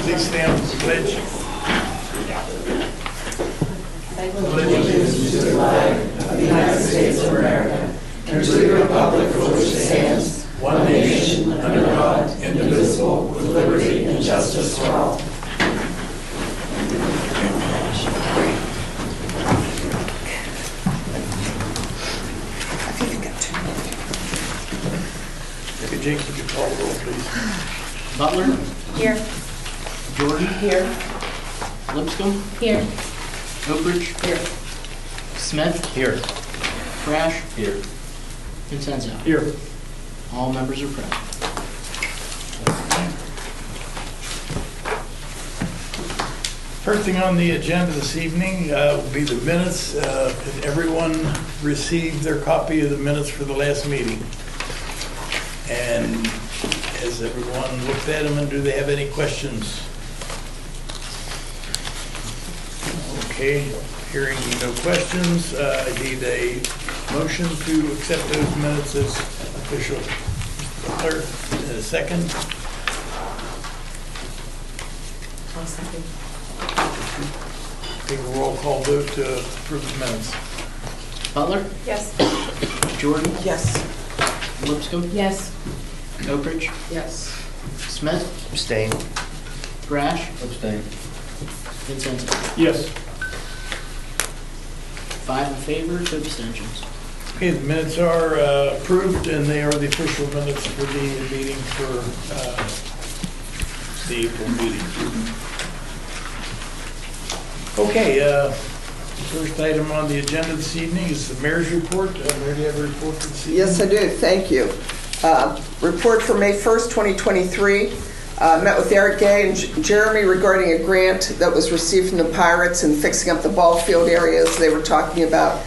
Please stand for the pledge. Allegiance to the flag of the United States of America and to the republic for which it stands, one nation, under God, indivisible, with liberty and justice for all. Okay, Jake, you can call the roll, please. Butler? Here. Jordan? Here. Lipscomb? Here. Oakridge? Here. Smith? Here. Crash? Here. Vincenzo? Here. All members are present. First thing on the agenda this evening will be the minutes. Has everyone received their copy of the minutes for the last meeting? And has everyone looked at them, and do they have any questions? Okay, hearing no questions, I need a motion to accept those minutes as official. Butler, in a second. I'll second. Take a roll call vote to approve the minutes. Butler? Yes. Jordan? Yes. Lipscomb? Yes. Oakridge? Yes. Smith? Abstain. Crash? Abstain. Vincenzo? Yes. 5 in favor, 2 abstentions. Okay, the minutes are approved, and they are the official minutes for the meeting for the April meeting. Okay, first item on the agenda this evening is the mayor's report. Mayor, do you have a report for this evening? Yes, I do. Thank you. Report for May 1st, 2023. Met with Eric Gay and Jeremy regarding a grant that was received from the Pirates and fixing up the ball field areas. They were talking about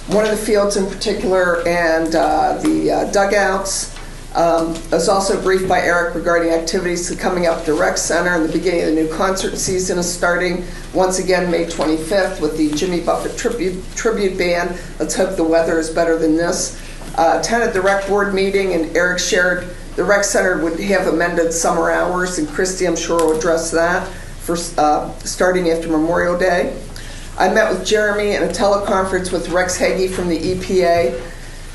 one of the fields in particular and the dugouts. I was also briefed by Eric regarding activities coming up at the rec center, and the beginning of the new concert season is starting once again May 25th with the Jimmy Buffett tribute band. Let's hope the weather is better than this. Attended the rec board meeting, and Eric shared the rec center would have amended summer hours, and Christy, I'm sure, will address that for starting after Memorial Day. I met with Jeremy in a teleconference with Rex Hagee from the EPA.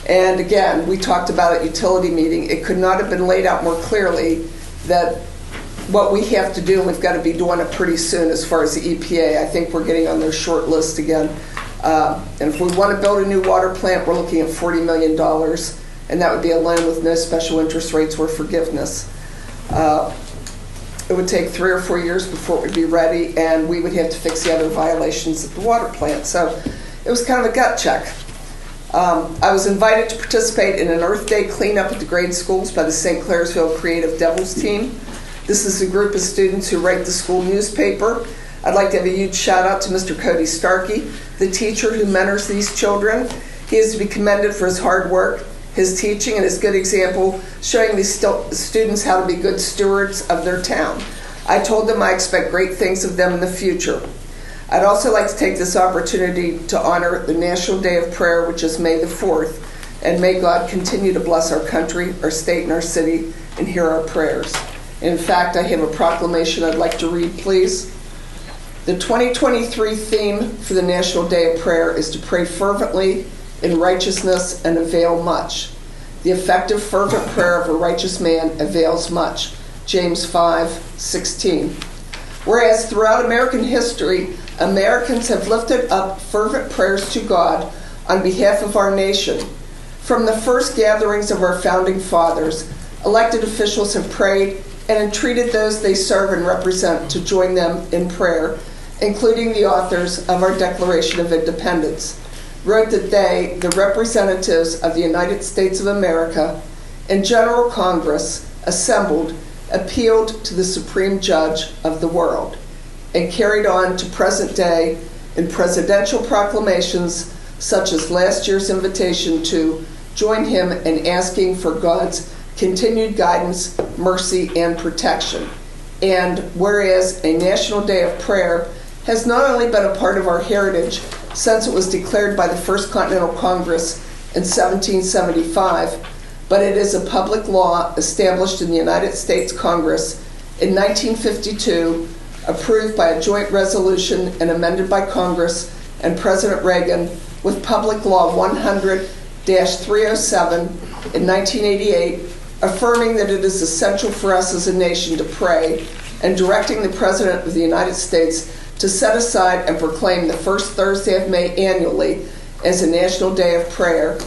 And again, we talked about at utility meeting, it could not have been laid out more clearly that what we have to do, and we've got to be doing it pretty soon as far as the EPA. I think we're getting on their short list again. And if we want to build a new water plant, we're looking at $40 million. And that would be a loan with no special interest rates or forgiveness. It would take 3 or 4 years before it would be ready, and we would have to fix the other violations at the water plant. So it was kind of a gut check. I was invited to participate in an Earth Day cleanup at the grade schools by the St. Clairsville Creative Devils team. This is a group of students who write the school newspaper. I'd like to have a huge shout out to Mr. Cody Starkey, the teacher who mentors these children. He is to be commended for his hard work, his teaching, and his good example, showing these students how to be good stewards of their town. I told them I expect great things of them in the future. I'd also like to take this opportunity to honor the National Day of Prayer, which is May the 4th, and may God continue to bless our country, our state, and our city, and hear our prayers. In fact, I have a proclamation I'd like to read, please. The 2023 theme for the National Day of Prayer is to pray fervently in righteousness and avail much. The effective fervent prayer of a righteous man avails much. James 5:16. Whereas throughout American history, Americans have lifted up fervent prayers to God on behalf of our nation. From the first gatherings of our founding fathers, elected officials have prayed and entreated those they serve and represent to join them in prayer, including the authors of our Declaration of Independence, wrote that they, the representatives of the United States of America, and General Congress, assembled, appealed to the Supreme Judge of the world, and carried on to present day in presidential proclamations such as last year's invitation to join him in asking for God's continued guidance, mercy, and protection. And whereas a National Day of Prayer has not only been a part of our heritage since it was declared by the First Continental Congress in 1775, but it is a public law established in the United States Congress in 1952, approved by a joint resolution and amended by Congress and President Reagan with Public Law 100-307 in 1988, affirming that it is essential for us as a nation to pray, and directing the President of the United States to set aside and proclaim the first Thursday of May annually as a National Day of Prayer.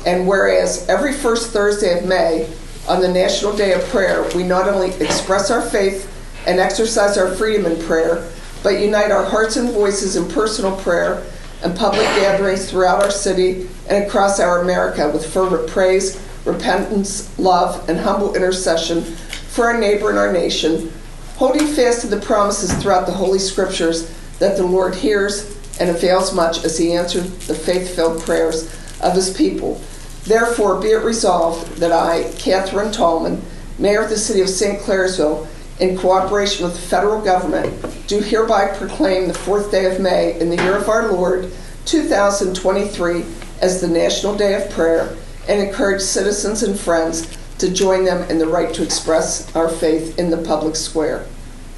And whereas every first Thursday of May, on the National Day of Prayer, we not only express our faith and exercise our freedom in prayer, but unite our hearts and voices in personal prayer and public gatherings throughout our city and across our America with fervent praise, repentance, love, and humble intercession for our neighbor and our nation, holding fast to the promises throughout the Holy Scriptures that the Lord hears and avails much as he answered the faith-filled prayers of his people. Therefore, be it resolved that I, Catherine Tallman, Mayor of the City of St. Clairsville, in cooperation with the federal government, do hereby proclaim the 4th day of May in the year of our Lord, 2023, as the National Day of Prayer, and encourage citizens and friends to join them in the right to express our faith in the public square.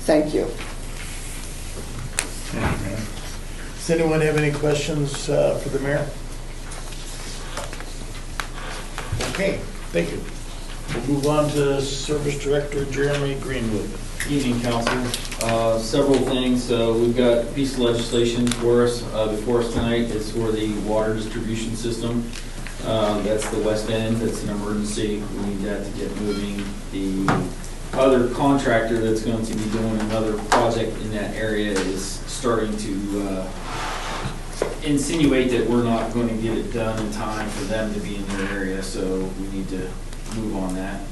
Thank you. Does anyone have any questions for the mayor? Okay, thank you. We'll move on to Service Director Jeremy Greenwood. Evening, Council. Several things. We've got a piece of legislation for us before us tonight. It's for the water distribution system. That's the west end. That's an emergency. We need that to get moving. The other contractor that's going to be doing another project in that area is starting to insinuate that we're not going to get it done in time for them to be in their area, so we need to move on that.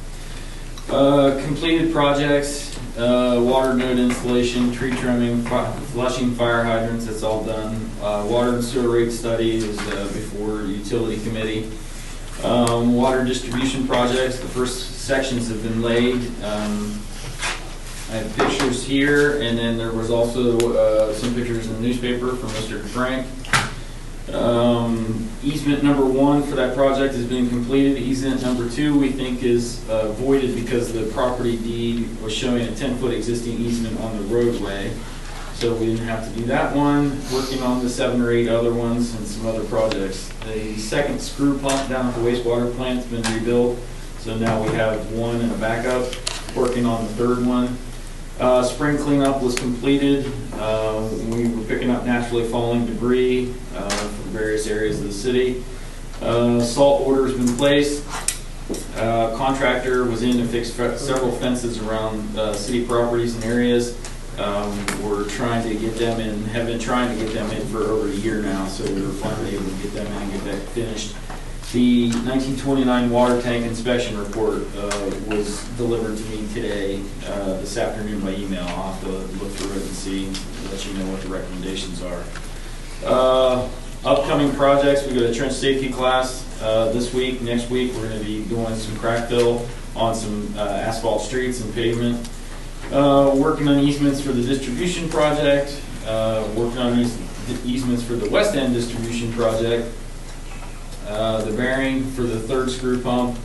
Completed projects, water node installation, tree trimming, flushing fire hydrants, that's all done. Water and sewer rate study is before utility committee. Water distribution projects, the first sections have been laid. I have pictures here, and then there was also some pictures in the newspaper from Mr. Frank. Easement number 1 for that project has been completed. Easement number 2 we think is voided because the property deed was showing a 10-foot existing easement on the roadway. So we didn't have to do that one. Working on the 7 or 8 other ones and some other projects. The second screw pump down at the wastewater plant has been rebuilt. So now we have one and a backup. Working on the third one. Spring cleanup was completed. We were picking up naturally falling debris from various areas of the city. Salt order has been placed. Contractor was in to fix several fences around city properties and areas. We're trying to get them in, have been trying to get them in for over a year now, so we were finally able to get them in and get that finished. The 1929 water tank inspection report was delivered to me today, this afternoon by email. I'll have to look through it and see, let you know what the recommendations are. Upcoming projects, we got a trench safety class this week. Next week, we're going to be doing some crack fill on some asphalt streets and pavement. Working on easements for the distribution project. Working on easements for the west end distribution project. The bearing for the third screw pump.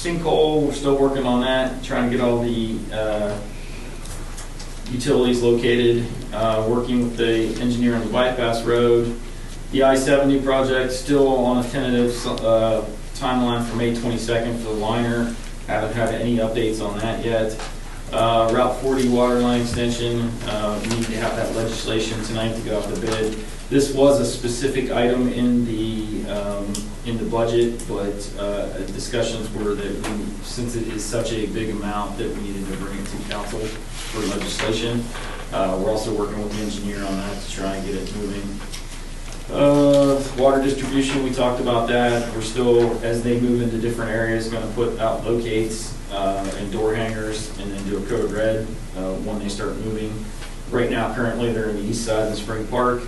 Sinkhole, we're still working on that, trying to get all the utilities located. Working with the engineer on the bypass road. The I-70 project, still on a tentative timeline for May 22nd for the liner. Haven't had any updates on that yet. Route 40 water line extension, we need to have that legislation tonight to go out the bid. This was a specific item in the budget, but discussions were that since it is such a big amount that we needed to bring it to council for legislation. We're also working with the engineer on that to try and get it moving. Water distribution, we talked about that. We're still, as they move into different areas, going to put out locates and door hangers and then do a code red when they start moving. Right now, currently, they're in the east side in Spring Park.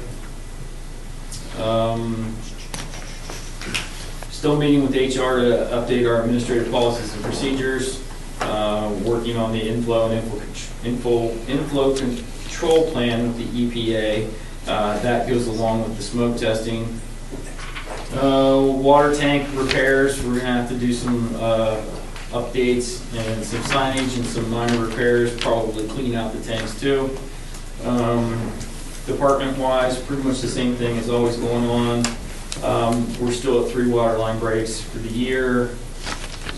Still meeting with HR to update our administrative policies and procedures. Working on the inflow control plan with the EPA. That goes along with the smoke testing. Water tank repairs. We're going to have to do some updates and some signage and some minor repairs, probably clean out the tanks too. Department-wise, pretty much the same thing is always going on. We're still at 3 water line breaks for the year.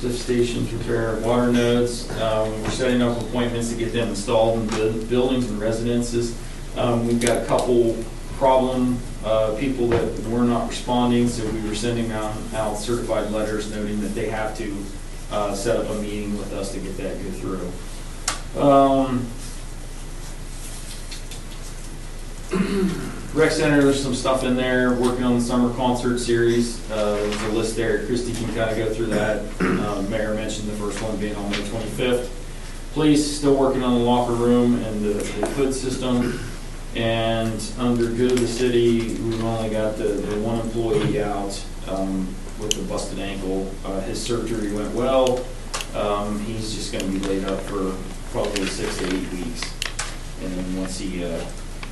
Lift stations, repair water nodes. We're setting up appointments to get them installed in buildings and residences. We've got a couple problem people that were not responding, so we were sending out certified letters noting that they have to set up a meeting with us to get that go through. Rec Center, there's some stuff in there, working on the summer concert series. There's a list there. Christy can kind of go through that. Mayor mentioned the first one being on May 25th. Police, still working on the locker room and the hood system. And under good of the city, we've only got the one employee out with a busted ankle. His surgery went well. He's just going to be laid up for probably 6 to 8 weeks. And then once he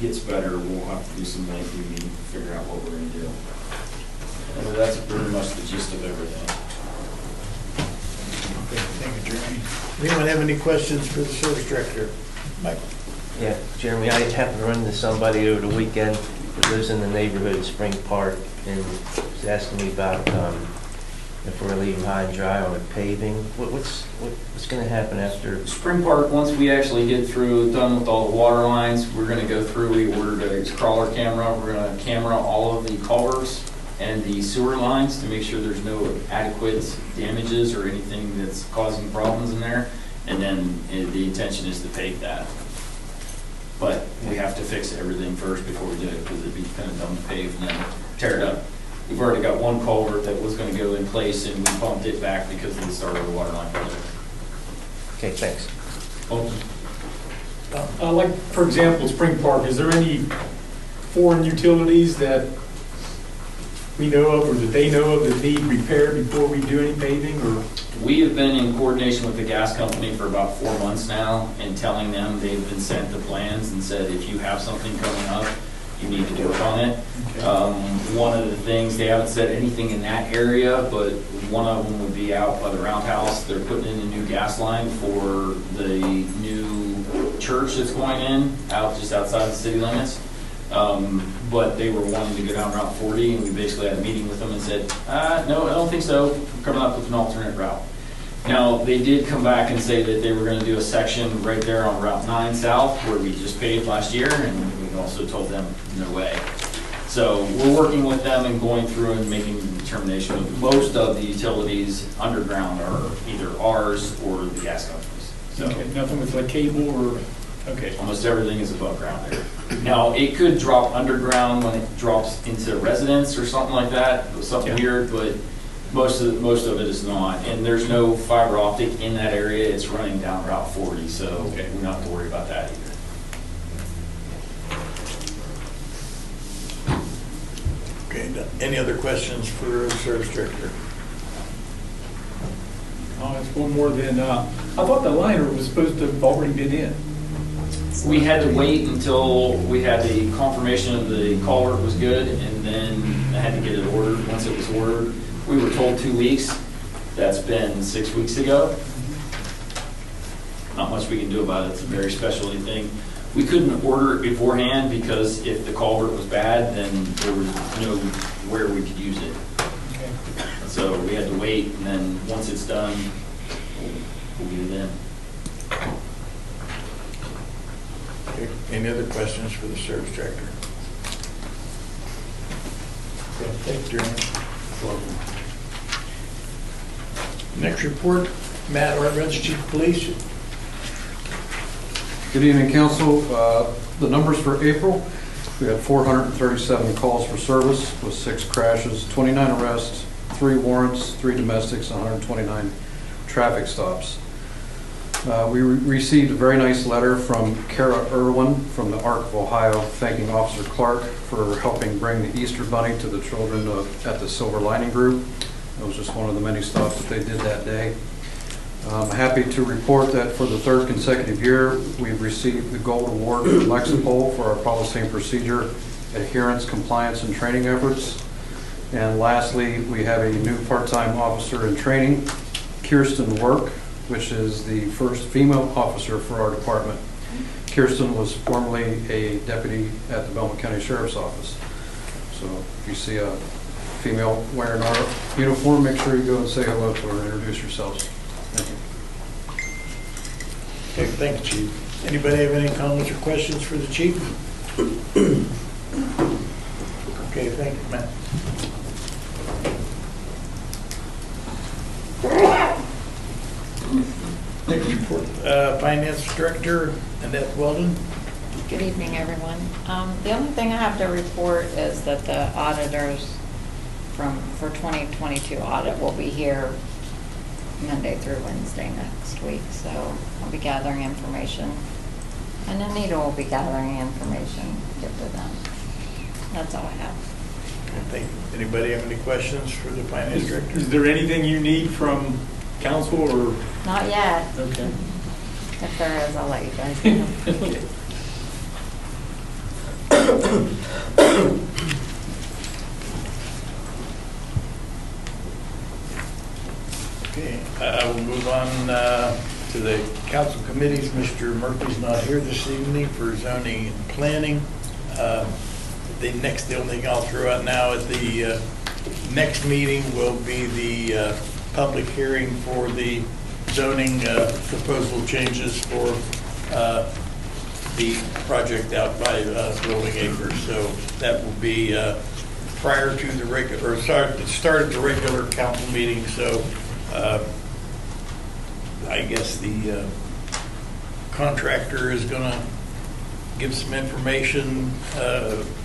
gets better, we'll have to do some lengthy meeting to figure out what we're going to do. And that's pretty much the gist of everything. Okay, thank you, Jeremy. Anyone have any questions for the service director? Michael? Yeah, Jeremy, I happened to run into somebody over the weekend that lives in the neighborhood of Spring Park and was asking me about if we're leaving high and dry on the paving. What's going to happen after? Spring Park, once we actually get done with all the water lines, we're going to go through. We ordered a crawler camera. We're going to camera all of the culverts and the sewer lines to make sure there's no adequate damages or anything that's causing problems in there. And then the intention is to pave that. But we have to fix everything first before we do it, because it'd be kind of dumb to pave and then tear it up. We've already got one culvert that was going to go in place, and we bumped it back because of the start of the water line project. Okay, thanks. Like, for example, Spring Park, is there any foreign utilities that we know of or that they know of that need repaired before we do any paving? Or We have been in coordination with the gas company for about 4 months now and telling them they've been sent the plans and said, if you have something coming up, you need to work on it. Okay. One of the things, they haven't said anything in that area, but one of them would be out by the roundhouse. They're putting in a new gas line for the new church that's going in, just outside the city limits. But they were wanting to go down Route 40, and we basically had a meeting with them and said, no, I don't think so. We're coming up with an alternate route. Now, they did come back and say that they were going to do a section right there on Route 9 South, where we just paved last year, and we also told them no way. So we're working with them and going through and making a determination of most of the utilities underground are either ours or the gas companies. So okay, nothing with like cable or, okay. almost everything is above ground there. Now, it could drop underground when it drops into residence or something like that, something weird, but most of it is not. And there's no fiber optic in that area. It's running down Route 40, so we don't have to worry about that either. Okay, any other questions for the service director? Oh, it's one more than, I thought the liner was supposed to have already been in. We had to wait until we had the confirmation of the culvert was good, and then I had to get it ordered. Once it was ordered, we were told 2 weeks. That's been 6 weeks ago. Not much we can do about it. It's a very specialty thing. We couldn't order it beforehand because if the culvert was bad, then there was no where we could use it. Okay. So we had to wait, and then once it's done, we'll get it in. Okay, any other questions for the service director? Okay, thanks, Jeremy. Next report, Matt Ortridge, Chief of Police. Good evening, Council. The numbers for April, we had 437 calls for service with 6 crashes, 29 arrests, 3 warrants, 3 domestics, 129 traffic stops. We received a very nice letter from Kara Irwin from the Arc of Ohio, thanking Officer Clark for helping bring the Easter Bunny to the children at the Silver Lining Group. It was just one of the many stops that they did that day. I'm happy to report that for the 3rd consecutive year, we've received the Gold Award from Lexipol for our policy and procedure adherence, compliance, and training efforts. And lastly, we have a new part-time officer in training, Kirsten Work, which is the first female officer for our department. Kirsten was formerly a deputy at the Belmont County Sheriff's Office. So if you see a female wearing our uniform, make sure you go and say hello to her and introduce yourselves. Thank you. Okay, thank you, Chief. Anybody have any comments or questions for the chief? Okay, thank you, Matt. Next report, Finance Director Annette Weldon. Good evening, everyone. The only thing I have to report is that the auditors for 2022 audit will be here Monday through Wednesday next week, so I'll be gathering information. And Anita will be gathering information to give to them. That's all I have. Okay, thank you. Anybody have any questions for the Finance Director? Is there anything you need from council or? Not yet. Okay. If there is, I'll let you guys know. Okay, I will move on to the council committees. Mr. Murphy's not here this evening for zoning and planning. The only thing I'll throw out now at the next meeting will be the public hearing for the zoning proposal changes for the project out by Rolling Acres. So that will be prior to the regular, or start at the regular council meeting. So I guess the contractor is going to give some information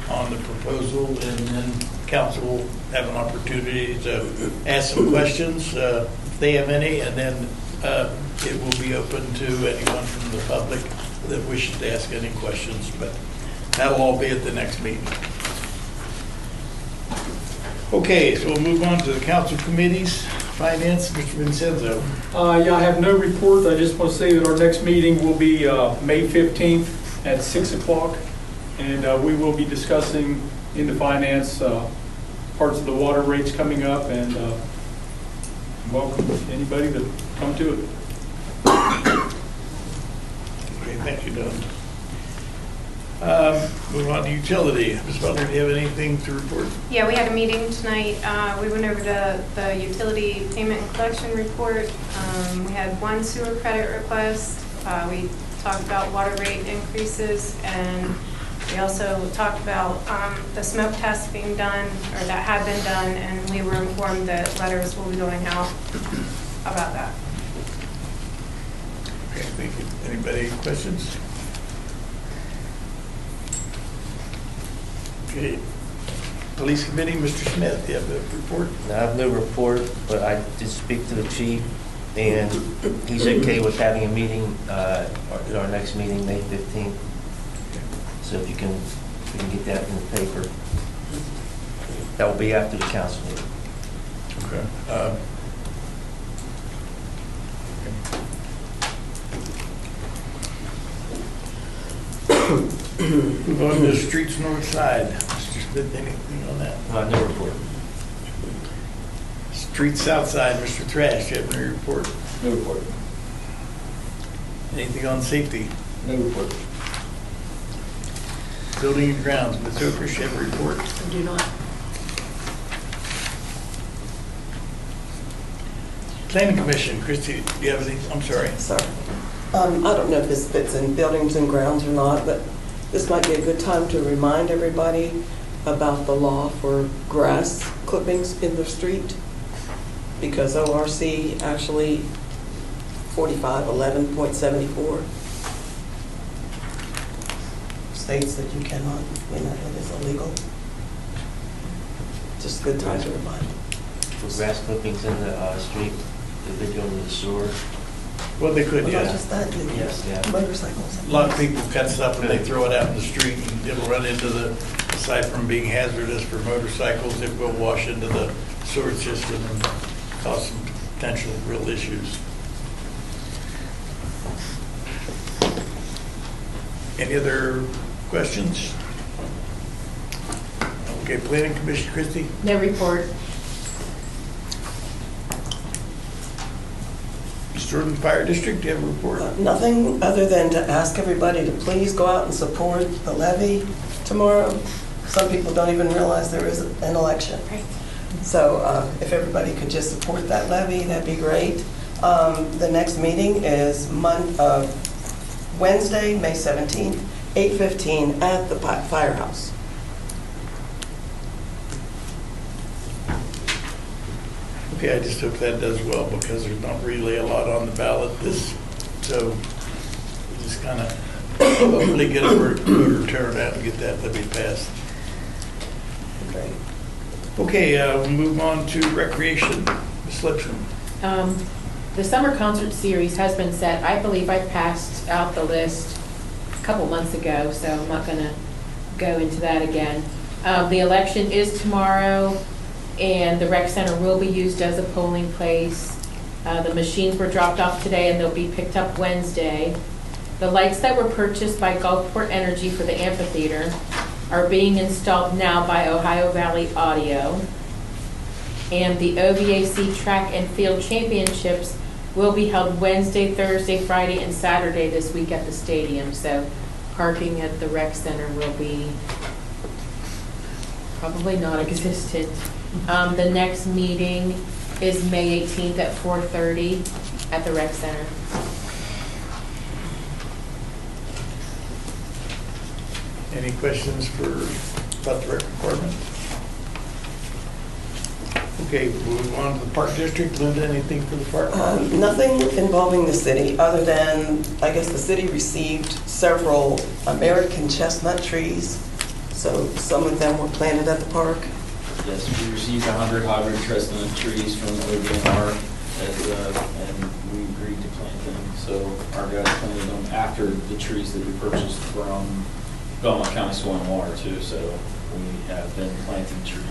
on the proposal, and then council will have an opportunity to ask some questions if they have any, and then it will be open to anyone from the public that wishes to ask any questions, but that'll all be at the next meeting. Okay, so we'll move on to the council committees. Finance, Mr. Vincenzo. Yeah, I have no report. I just want to say that our next meeting will be May 15th at 6 o'clock, and we will be discussing in the finance parts of the water rates coming up, and welcome anybody to come to it. Okay, thank you, Don. Move on to utility. Ms. Butler, do you have anything to report? Yeah, we had a meeting tonight. We went over the utility payment and collection report. We had one sewer credit request. We talked about water rate increases, and we also talked about the smoke tests being done, or that had been done, and we were informed that letters will be going out about that. Okay, thank you. Anybody questions? Okay. Police committee, Mr. Smith, do you have a report? I have no report, but I did speak to the chief, and he's okay with having a meeting at our next meeting, May 15th. So if you can, we can get that in the paper. That will be after the council meeting. Okay. Move on to streets north side. Mr. Smith, anything on that? No report. Streets south side, Mr. Trash, do you have any report? No report. Anything on safety? No report. Building and grounds, Ms. Oakers, you have a report? I do not. Planning Commission, Christie, do you have anything? I'm sorry. Sorry. I don't know if this fits in buildings and grounds or not, but this might be a good time to remind everybody about the law for grass clippings in the street, because ORC actually 4511.74 states that you cannot, it is illegal. Just a good time to remind. For grass clippings in the street, did they go into the sewer? Well, they could, Well, yeah. not just that, Yes, yeah. motorcycles. A lot of people cut stuff and they throw it out in the street, and it'll run into the, aside from being hazardous for motorcycles, it will wash into the sewer system and cause some potential real issues. Any other questions? Okay, Planning Commission, Christie? No report. Jordan Fire District, do you have a report? Nothing other than to ask everybody to please go out and support the levy tomorrow. Some people don't even realize there is an election. So if everybody could just support that levy, that'd be great. The next meeting is Wednesday, May 17th, 8:15 at the firehouse. Okay, I just hope that does well because there's not really a lot on the ballot so we just kind of hopefully get a voter turnout and get that levy passed. Okay. Okay, we'll move on to recreation. Ms. Lipson. The summer concert series has been set. I believe I passed out the list a couple months ago, so I'm not going to go into that again. The election is tomorrow, and the rec center will be used as a polling place. The machines were dropped off today, and they'll be picked up Wednesday. The lights that were purchased by Gulfport Energy for the amphitheater are being installed now by Ohio Valley Audio. And the OVAC Track and Field Championships will be held Wednesday, Thursday, Friday, and Saturday this week at the stadium. So parking at the rec center will be probably non-existent. The next meeting is May 18th at 4:30 at the rec center. Any questions about the rec department? Okay, we'll move on to the park district. Linda, anything for the park? Nothing involving the city, other than, I guess the city received several American chestnut trees. So some of them were planted at the park. Yes, we received 100 hybrid chestnut trees from ODNR, and we agreed to plant them. So our guys planted them after the trees that we purchased from Belmont County Soil and Water too. So we have been planting trees.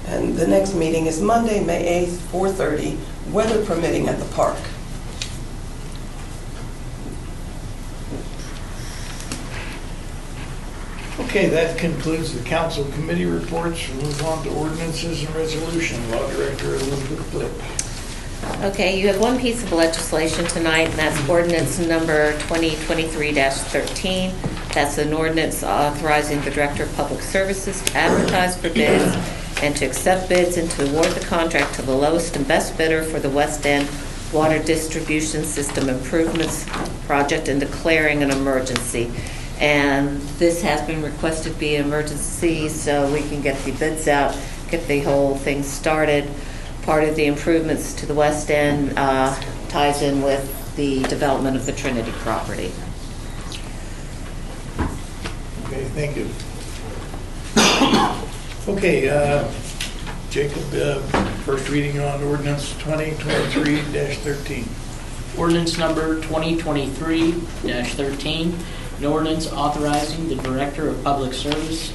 And the next meeting is Monday, May 8th, 4:30, weather permitting at the park. Okay, that concludes the council committee reports. We'll move on to ordinances and resolution. Law Director Elizabeth Flip. Okay, you have one piece of legislation tonight, and that's ordinance number 2023-13. That's an ordinance authorizing the Director of Public Services to advertise for bids and to accept bids and to award the contract to the lowest and best bidder for the West End Water Distribution System Improvements Project and declaring an emergency. And this has been requested to be an emergency so we can get the bids out, get the whole thing started. Part of the improvements to the West End ties in with the development of the Trinity property. Okay, thank you. Okay, Jacob, first reading on ordinance 2023-13. Ordinance number 2023-13, an ordinance authorizing the Director of Public Service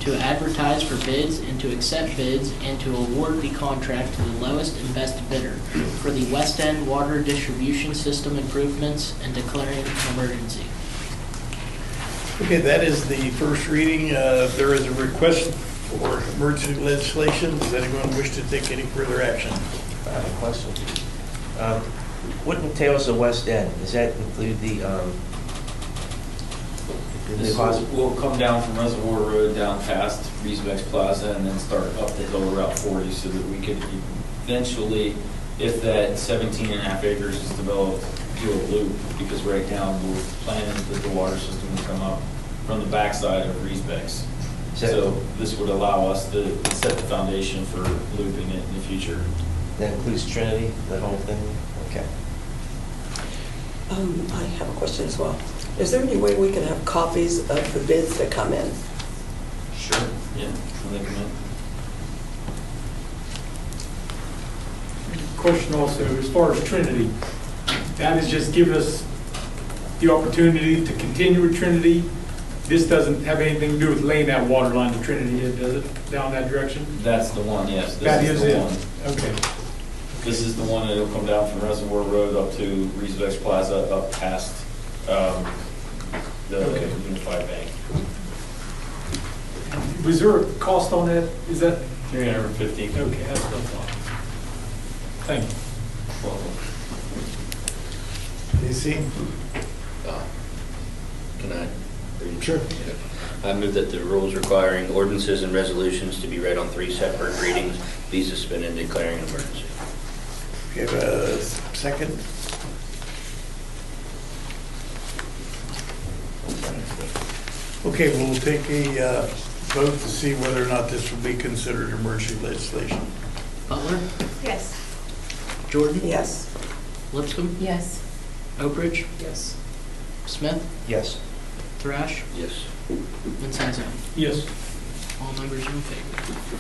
to advertise for bids and to accept bids and to award the contract to the lowest and best bidder for the West End Water Distribution System improvements and declaring an emergency. Okay, that is the first reading. There is a request for emergency legislation. Does anyone wish to take any further action? I have a question. What entails the West End? Does that include the This will come down from Reservoir Road down past Reesbeck's Plaza and then start up the hill to Route 40 so that we could eventually, if that 17.5 acres is developed, do a loop, because right now we're planning that the water system will come up from the backside of Reesbeck's. So this would allow us to set the foundation for looping it in the future. that includes Trinity, that whole thing? Okay. I have a question as well. Is there any way we can have copies of the bids that come in? Sure. Yeah, when they come in. Question also, as far as Trinity, that has just given us the opportunity to continue with Trinity. This doesn't have anything to do with laying that water line to Trinity, does it, down that direction? That's the one, yes. That This is the it. one. Okay. This is the one that'll come down from Reservoir Road up to Reesbeck's Plaza, up past the Unified Bank. Was there a cost on that? Is that? $350. Okay, that's what I thought. Thank you. Welcome. DC? Can I? Sure. I move that the rules requiring ordinances and resolutions to be read on 3 separate readings be suspended and declaring an emergency. We have a second? Okay, we'll take a vote to see whether or not this will be considered emergency legislation. Butler? Yes. Jordan? Yes. Lipscomb? Yes. Oak Ridge? Yes. Smith? Yes. Thrash? Yes. Vincenzo? Yes. All members in favor.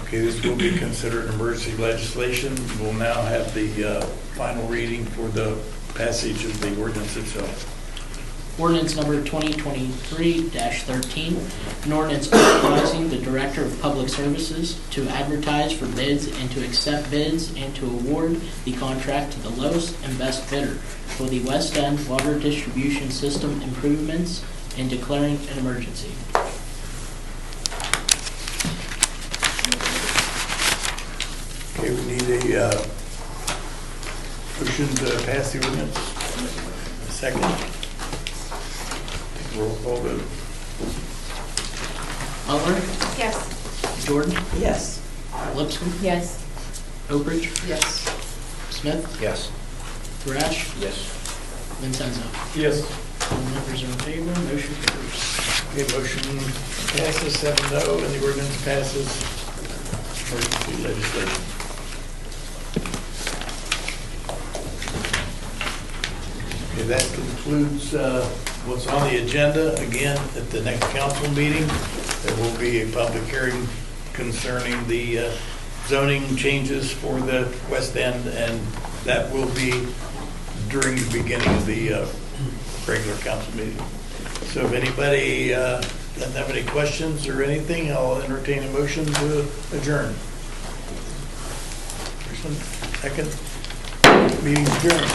Okay, this will be considered emergency legislation. We'll now have the final reading for the passage of the ordinance itself. Ordinance number 2023-13, an ordinance authorizing the Director of Public Services to advertise for bids and to accept bids and to award the contract to the lowest and best bidder for the West End Water Distribution System improvements and declaring an emergency. Okay, we need a motion to pass the ordinance. A second. Take a roll call vote. Butler? Yes. Jordan? Yes. Lipscomb? Yes. Oak Ridge? Yes. Smith? Yes. Thrash? Yes. Vincenzo? Yes. All members are in favor, motion carries. Okay, motion passes 7-0, and the ordinance passes emergency legislation. Okay, that concludes what's on the agenda. Again, at the next council meeting, there will be a public hearing concerning the zoning changes for the West End, and that will be during the beginning of the regular council meeting. So if anybody doesn't have any questions or anything, I'll entertain a motion to adjourn. First one, second, meeting adjourned.